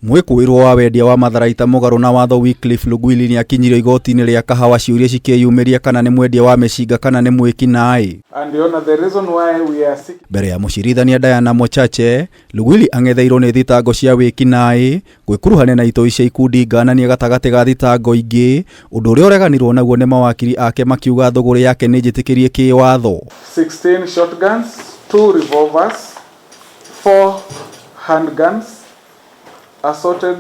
Mwikuirwo wa wendia wa matharaita mugaru na watho Wycliffe Lugwili ni akinyirio igoti-ini ria Kahawa ciuria cikiyumiria kana ni mwendia wa micinga kana ni Mwikinai. Mbere ya mucirithania Diana Mochache, Lugwili angetheirwo ni thitango cia wikinai, gwikuruhania na itoi cia ikundi nganania gatagati ga thitango ingi, undu uria ureganirwo naguo ni mawakiri ake makiuga thuguri yake ni njitikirie kiwatho. 16 shotguns, 2 revolvers, 4 handguns, assorted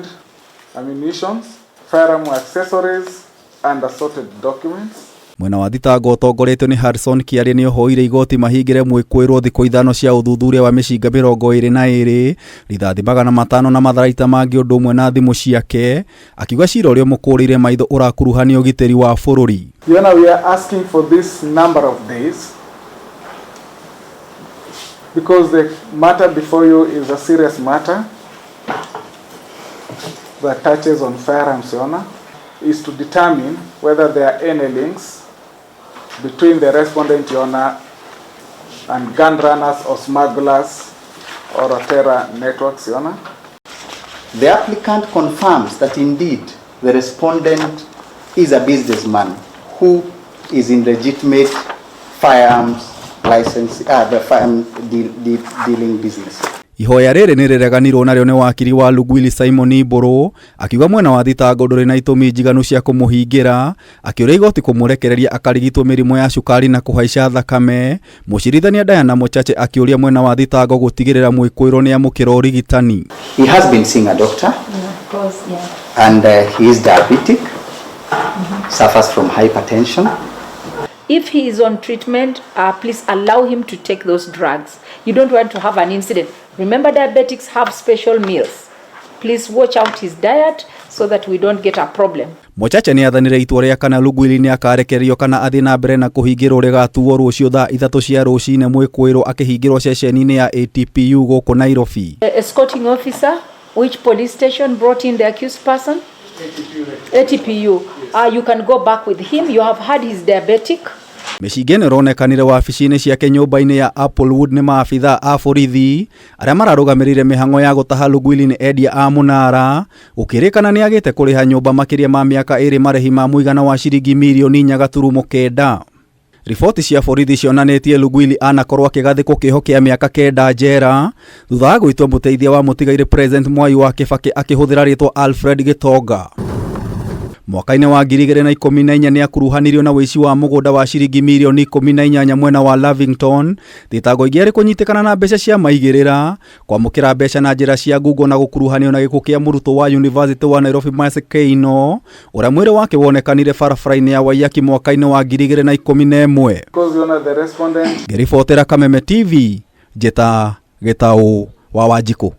ammunitions, firearm accessories and assorted documents. Mwena wa thitango utongoretio ni Harrison Kiaria ni ohoire igoti mahingire Mwikuirwo thikũ ithano cia uthuthuria wa micinga 22 rithathi 500 na matharaita mangi undu umwe na thimu ciake, akiuga cira uria mukurire maitho urakuruhania ugiteri wa bururi. We are asking for this number of days because the matter before you is a serious matter that touches on firearms, Your Honor, is to determine whether there are any links between the respondent, Your Honor, and gun runners or smugglers or terror networks, Your Honor. The applicant confirms that indeed the respondent is a businessman who is in legitimate firearms license, the firearm dealing business. Ihoya riri ni rireganirwo nario ni wakiri wa Lugwili Simon Mburu, akiuga mwena wa thitango nduri na itumi njiganu cia kumuhingira, akiuria igoti kumurekereria akarigitwo mirimo ya cukari na kuhaica thakame. Mucirithania Diana Mochache akiuria mwena wa thitango gutigirira Mwikuirwo ni amukira urigitani. He has been seeing a doctor. Yeah, of course, yeah. And he is diabetic, suffers from hypertension. If he is on treatment, please allow him to take those drugs. You don't want to have an incident. Remember, diabetics have special meals. Please watch out his diet so that we don't get a problem. Mochache ni athanire itua ria kana Lugwili ni akarekererio kana athi na mbere na kuhingirwo rigatuo rucio thaa 3 cia rucine Mwikuirwo akihingirwo ceceni-ini ya ATPU guku Nairobi. Escorting officer, which police station brought in the accused person? ATPU. You can go back with him. You have had his diabetic. Micinga ni ronekanire wabici-ini ciake nyumba-ini ya Applewood ni maabitha a borithi aria mararugamirire mihango ya gutaha Lugwili ni endia a munara, ukirikana ni agite kuriha nyumba makiria ma miaka 2 marehi ma muigana wa ciringi mirioni 4.9. Riboti cia borithi cionanitie Lugwili anakorwo akigathikwo kiho kia miaka 9 njera thutha wa gwitwo muteithia wa mutigaire President Mwai wa Kibaki akihuthira ritwa Alfred Gitonga. Mwaka-ini wa 2014 ni akuruhanirio na wici wa mugunda wa ciringi mirioni 18 mwena wa Lavington, thitango ingi ari kunyitikana na mbeca cia maigirira, kwamukira mbeca na njira cia Google na gukuruhanio na gikuo kia murutwo wa University wa Nairobi Mwikinai, uria mwiri wake wonekanire barabara-ini ya Waiyaki mwaka-ini wa 2011. The respondent. Ngiribotera Kameme TV, Njeta Gitau wa Wanjikũ.